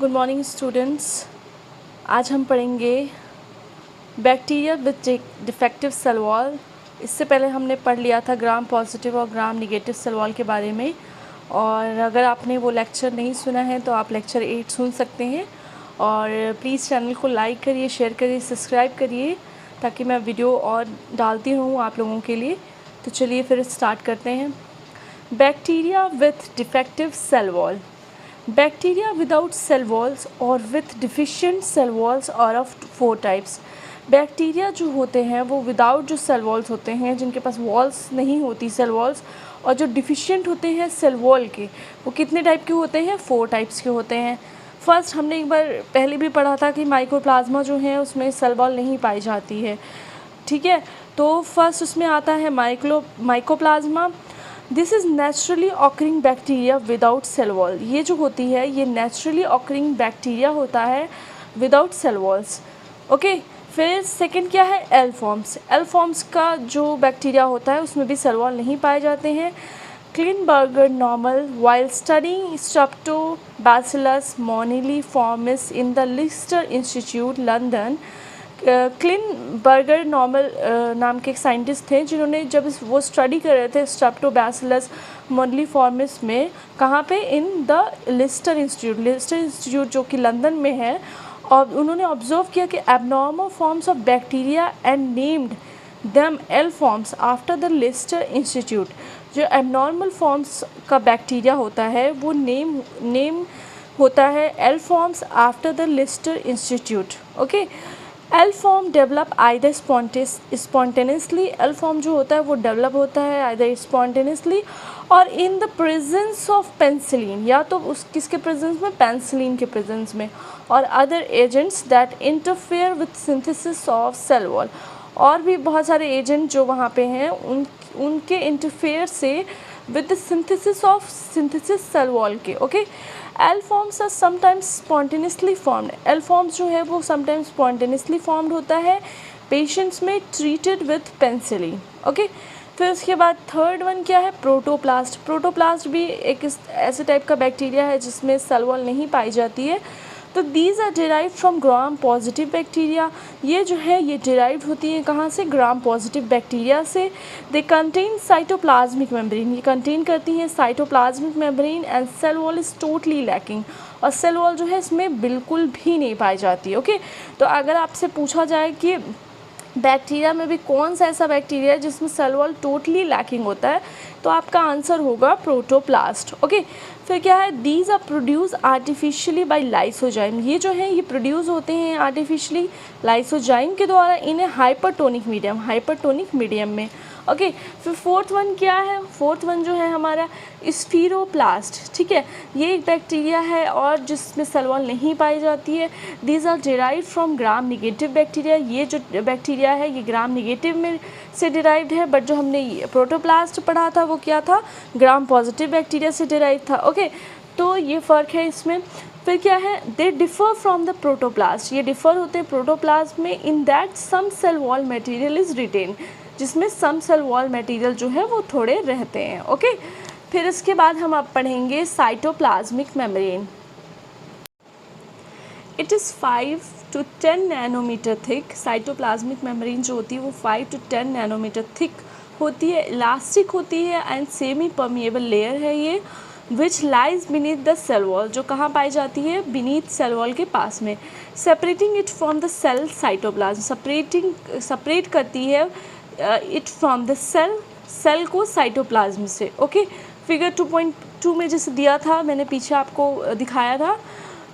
Good morning students. आज हम पढ़ेंगे bacteria with defective cell wall. इससे पहले हमने पढ़ लिया था ग्राम पॉजिटिव और ग्राम निगेटिव सेल वॉल के बारे में, और अगर आपने वो लेक्चर नहीं सुना है तो आप लेक्चर 8 सुन सकते हैं। और प्लीज़ चैनल को लाइक करिए, शेयर करिए, सब्सक्राइब करिए ताकि मैं वीडियो और डालती रहूँ आप लोगों के लिए। तो चलिए फिर स्टार्ट करते हैं। Bacteria with defective cell wall. Bacteria without cell walls or with deficient cell walls are of 4 types। Bacteria जो होते हैं वो विदाउट जो सेल वॉल्स होते हैं, जिनके पास वॉल्स नहीं होती सेल वॉल्स, और जो डिफिशिएंट होते हैं सेल वॉल के, वो कितने टाइप के होते हैं? 4 टाइप्स के होते हैं। फर्स्ट हमने एक बार पहले भी पढ़ा था कि माइकोप्लाज्मा जो है उसमें सेल वॉल नहीं पाई जाती है, ठीक है। तो फर्स्ट उसमें आता है mycoplasma. This is naturally occurring bacteria without cell wall. ये जो होती है ये नेचुरली ऑकरिंग बैक्टीरिया होता है विदाउट सेल वॉल्स, ओके। फिर सेकंड क्या है? L forms. एल फॉर्म्स का जो बैक्टीरिया होता है उसमें भी सेल वॉल नहीं पाए जाते हैं। Klieneberger Nobel while studying Streptobacillus moniliformis in the Lister Institute London. Klieneberger Nobel नाम के एक साइंटिस्ट थे जिन्होंने जब वो स्टडी कर रहे थे स्ट्रेप्टोबैसिलस मोनिलीफॉर्मिस में, कहाँ पे? इन द लिस्टर इंस्टीट्यूट जो कि लंदन में है। और उन्होंने ऑब्जर्व किया कि abnormal forms of bacteria and named them L forms after the Lister Institute. जो एबनॉर्मल फॉर्म्स का बैक्टीरिया होता है वो नेम होता है L forms after the Lister Institute, okay. L form develop either spontaneously. L form जो होता है वो डेवलप होता है आइदर स्पॉन्टेनियसली और in the presence of penicillin, या तो उस किसके प्रेजेंस में? पेंसिलिन के प्रेजेंस में, और other agents that interfere with synthesis of cell wall. और भी बहुत सारे एजेंट जो वहाँ पे हैं उनके इंटरफेयर से with the synthesis cell wall के, okay. L forms are sometimes spontaneously formed. L forms जो है वो समटाइम्स स्पॉन्टेनियसली फॉर्म्ड होता है पेशेंट्स में ट्रीटेड विथ पेंसिलिन, ओके। फिर उसके बाद थर्ड वन क्या है? प्रोटोप्लास्ट। प्रोटोप्लास्ट भी एक ऐसे टाइप का बैक्टीरिया है जिसमें सेल वॉल नहीं पाई जाती है। तो these are derive from gram positive bacteria. ये जो है ये डिराइव होती है कहाँ से? ग्राम पॉजिटिव बैक्टीरिया से। They contain cytoplasmic membrane. ये कंटेन करती हैं cytoplasmic membrane and cell wall is totally lacking. और सेल वॉल जो है इसमें बिल्कुल भी नहीं पाई जाती, ओके। तो अगर आपसे पूछा जाए कि बैक्टीरिया में भी कौन सा ऐसा बैक्टीरिया है जिसमें सेल वॉल टोटली लैकिंग होता है, तो आपका आंसर होगा प्रोटोप्लास्ट, ओके। फिर क्या है? These are produce artificially by lysozyme. ये जो है ये प्रोड्यूस होते हैं आर्टिफिशियली लाइसोजाइम के द्वारा इन्हें हाइपरटोनिक मीडियम में, ओके। फिर फोर्थ वन क्या है? फोर्थ वन जो है हमारा स्फीरोप्लास्ट, ठीक है। ये एक बैक्टीरिया है और जिसमें सेल वॉल नहीं पाई जाती है। These are derived from gram negative bacteria. ये जो बैक्टीरिया है ये ग्राम निगेटिव में से डिराइव्ड है, बट जो हमने प्रोटोप्लास्ट पढ़ा था वो क्या था? ग्राम पॉजिटिव बैक्टीरिया से डिराइव था, ओके। तो ये फ़र्क है इसमें। फिर क्या है? They differ from the protoplast. ये डिफ़र होते हैं प्रोटोप्लास्ट में in that some cell wall material is retain, जिसमें सम सेल वॉल मटेरियल जो है वो थोड़े रहते हैं, ओके। फिर इसके बाद हम अब पढ़ेंगे cytoplasmic membrane. It is 5 to 10 nanometer thick. Cytoplasmic membrane जो होती है वो 5 to 10 नैनोमीटर थिक होती है, इलास्टिक होती है एंड सेमी परमिएबल लेयर है ये, which lies beneath the cell wall. जो कहाँ पाई जाती है? बीनीथ सेल वॉल के पास में। Separating it from the cell cytoplasm. Separate करती है इट फ्रॉम द सेल को साइटोप्लाज्म से, ओके। फिगर 2.2 में जैसे दिया था, मैंने पीछे आपको दिखाया था,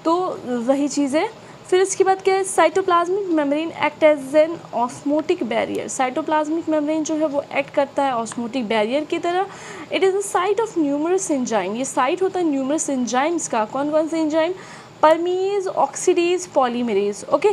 तो वही चीज़ें। फिर इसके बाद क्या है? Cytoplasmic membrane act as an osmotic barrier. Cytoplasmic membrane जो है वो एक्ट करता है ऑस्मोटिक बैरियर की तरह। It is a site of numerous enzyme. ये साइट होता है न्यूमरस एंजाइम्स का। कौन कौन से enzyme? Permeases, oxidase, polymerase, okay.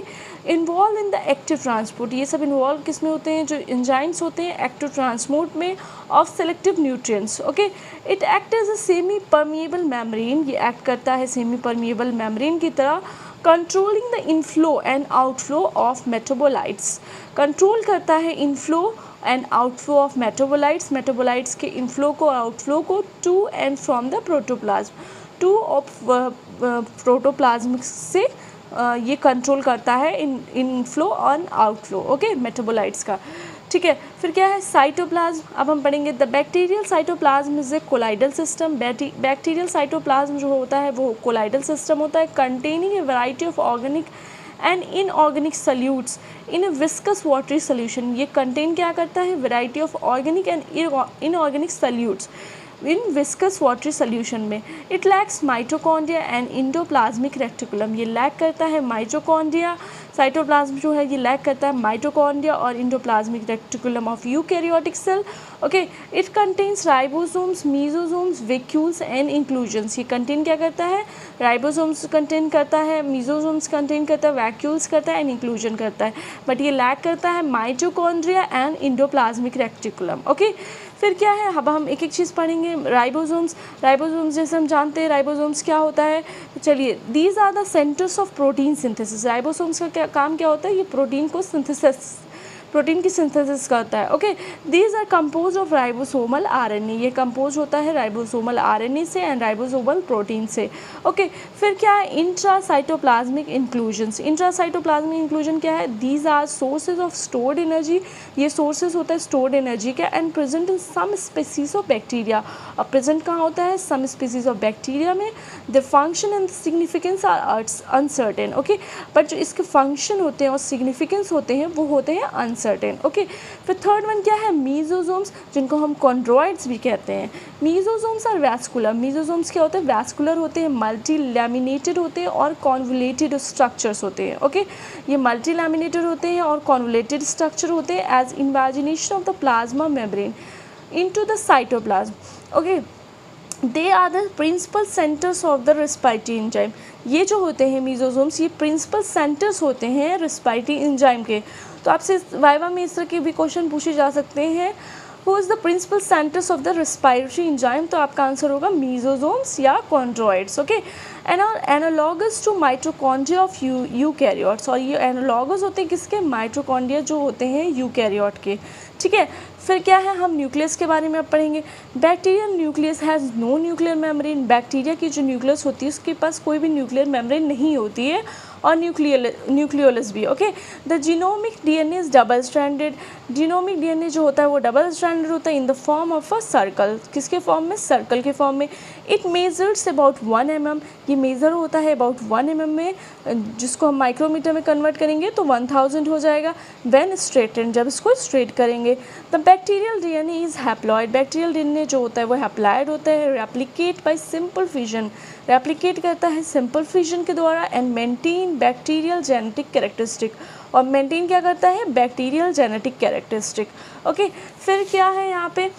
Involve in the active transport. ये सब इन्वॉल्व किस में होते हैं? जो एंजाइम्स होते हैं एक्टिव ट्रांसपोर्ट में of selective nutrients, okay. It act as a semi permeable membrane. ये एक्ट करता है सेमी परमिएबल मेम्ब्रेन की तरह। Controlling the inflow and outflow of metabolites. Control करता है inflow and outflow of metabolites के इनफ्लो को और आउटफ्लो को to and from the protoplasm. 2 of protoplasm से ये कंट्रोल करता है इनफ्लो और आउटफ्लो, ओके, मेटाबोलाइट्स का। ठीक है, फिर क्या है साइटोप्लाज्म, अब हम पढ़ेंगे the bacterial cytoplasm is a colloidal system. Bacterial cytoplasm जो होता है वो कोलाइडल सिस्टम होता है, containing a variety of organic and inorganic solutes in a viscous watery solution. ये कंटेन क्या करता है, variety of organic and inorganic solutes in viscous watery solution में। It lacks mitochondria and endoplasmic reticulum, ये lack करता है mitochondria, cytoplasm जो है ये लैक करता है माइटोकॉन्ड्रिया और endoplasmic reticulum of eukaryotic cell. Okay, it contains ribosomes, mesosomes, vacuoles and inclusions. ये कंटेन क्या करता है, राइबोसोम्स कंटेन करता है, मीजोसोम्स कंटेन करता है, वैक्यूल्स करता है एंड इंक्लूजन करता है, बट ये लैक करता है mitochondria and endoplasmic reticulum. Okay, फिर क्या है, अब हम एक एक चीज़ पढ़ेंगे। राइबोसोम्स, राइबोसोम्स जैसे हम जानते हैं राइबोसोम्स क्या होता है, चलिए, these are the centres of protein synthesis. Ribosomes का क्या काम क्या होता है, ये प्रोटीन को प्रोटीन की सिंथेसिस करता है। Okay, these are compose of ribosomal RNA, ये कंपोज होता है राइबोसोमल आरएनए से एंड राइबोसोमल प्रोटीन से। ओके, फिर क्या है इंट्रासाइटोप्लाज्मिक इंक्लूजन्स। इंट्रासाइटोप्लाज्मिक इंक्लूजन क्या है, these are sources of stored energy, ये सोर्सेज होता है स्टोर्ड एनर्जी का and present in some species of bacteria. और प्रेजेंट कहाँ होता है, सम स्पीसीज ऑफ बैक्टीरिया में। The function and significance are uncertain. Okay, but जो इसके फंक्शन होते हैं और सिग्निफिकेंस होते हैं वो होते हैं अनसर्टेन। ओके, फिर थर्ड वन क्या है, मीजोसोम्स, जिनको हम कॉन्ड्रॉइड्स भी कहते हैं। मीजोसोम्स आर वैस्कुलर, मीजोसोम्स क्या होते हैं, वैस्कुलर होते हैं, मल्टी लैमिनेटेड होते हैं और कॉन्वुलेटेड स्ट्रक्चर्स होते हैं। ओके, ये मल्टी लैमिनेटेड होते हैं और कॉन्वुलेटेड स्ट्रक्चर होते हैं as invagination of the plasma membrane into the cytoplasm. Okay, they are the principal centres of the respiratory enzyme. ये जो होते हैं मीजोसोम्स, ये प्रिंसिपल सेंटर्स होते हैं रेस्पिरेटरी एंजाइम के। तो आपसे वाइवा में इस तरह के भी क्वेश्चन पूछे जा सकते हैं, who is the principal centres of the respiratory enzyme, तो आपका आंसर होगा मीजोसोम्स या chondroids. Okay, analogous to mitochondria of eukaryotes, और ये एनालॉगस होते हैं किसके, माइटोकॉन्ड्रिया जो होते हैं यूकैरियोट के। ठीक है, फिर क्या है, हम न्यूक्लियस के बारे में अब पढ़ेंगे। Bacterial nucleus has no nuclear membrane, bacteria की जो न्यूक्लियस होती है उसके पास कोई भी न्यूक्लियर मेम्ब्रेन नहीं होती है, और न्यूक्लियोलस भी। Okay, the genomic DNA is double stranded, genomic DNA जो होता है वो डबल स्ट्रैंडेड होता है in the form of a circle, किसके फॉर्म में, सर्कल के फॉर्म में। इट मेजर्स अबाउट 1 mm, ये मेज़र होता है अबाउट 1 mm में, जिसको हम माइक्रोमीटर में कन्वर्ट करेंगे तो 1000 हो जाएगा। व्हेन स्ट्रेटेंड, जब इसको स्ट्रेट करेंगे। The bacterial DNA is haploid, bacterial DNA जो होता है वो हैप्लॉइड होता है, replicate bye simple fission, replicate करता है सिंपल फिजन के द्वारा, and maintain bacterial genetic characteristic, और मेंटेन क्या करता है, बैक्टीरियल जेनेटिक कैरेक्टरिस्टिक। ओके, फिर क्या है यहाँ पे,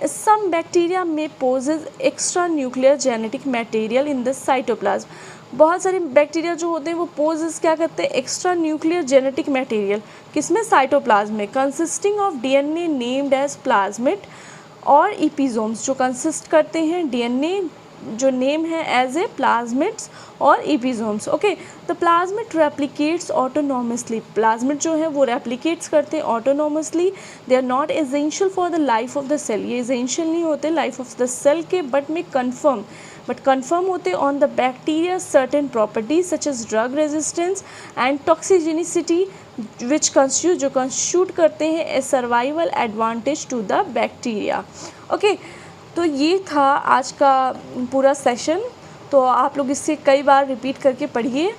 सम बैक्टीरिया में possess extra nuclear genetic material in the cytoplasm. बहुत सारे बैक्टीरिया जो होते हैं वो पोजेस क्या करते हैं, एक्स्ट्रा न्यूक्लियर जेनेटिक मटेरियल, किसमें, साइटोप्लाज्म में, consisting of DNA named as plasmid और इपिजोम्स, जो कंसिस्ट करते हैं डीएनए जो नेम है एज ए प्लाज्मिड्स और episomes. Okay, the plasmid replicates autonomously, plasmid जो है वो रेप्लिकेट्स करते हैं autonomously. They are not essential for the life of the cell, ये एसेंशियल नहीं होते लाइफ ऑफ द सेल के, बट कन्फर्म होते on the bacteria certain properties such as drug resistance and toxigenicity which constitute करते हैं a survival advantage to the bacteria. Okay, तो ये था आज का पूरा सेशन। तो आप लोग इससे कई बार रिपीट करके पढ़िए,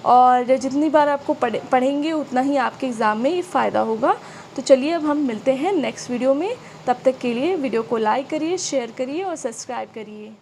और जितनी बार आपको पढ़ेंगे उतना ही आपके एग्ज़ाम में ये फ़ायदा होगा। तो चलिए अब हम मिलते हैं नेक्स्ट वीडियो में, तब तक के लिए वीडियो को लाइक करिए, शेयर करिए और सब्सक्राइब करिए।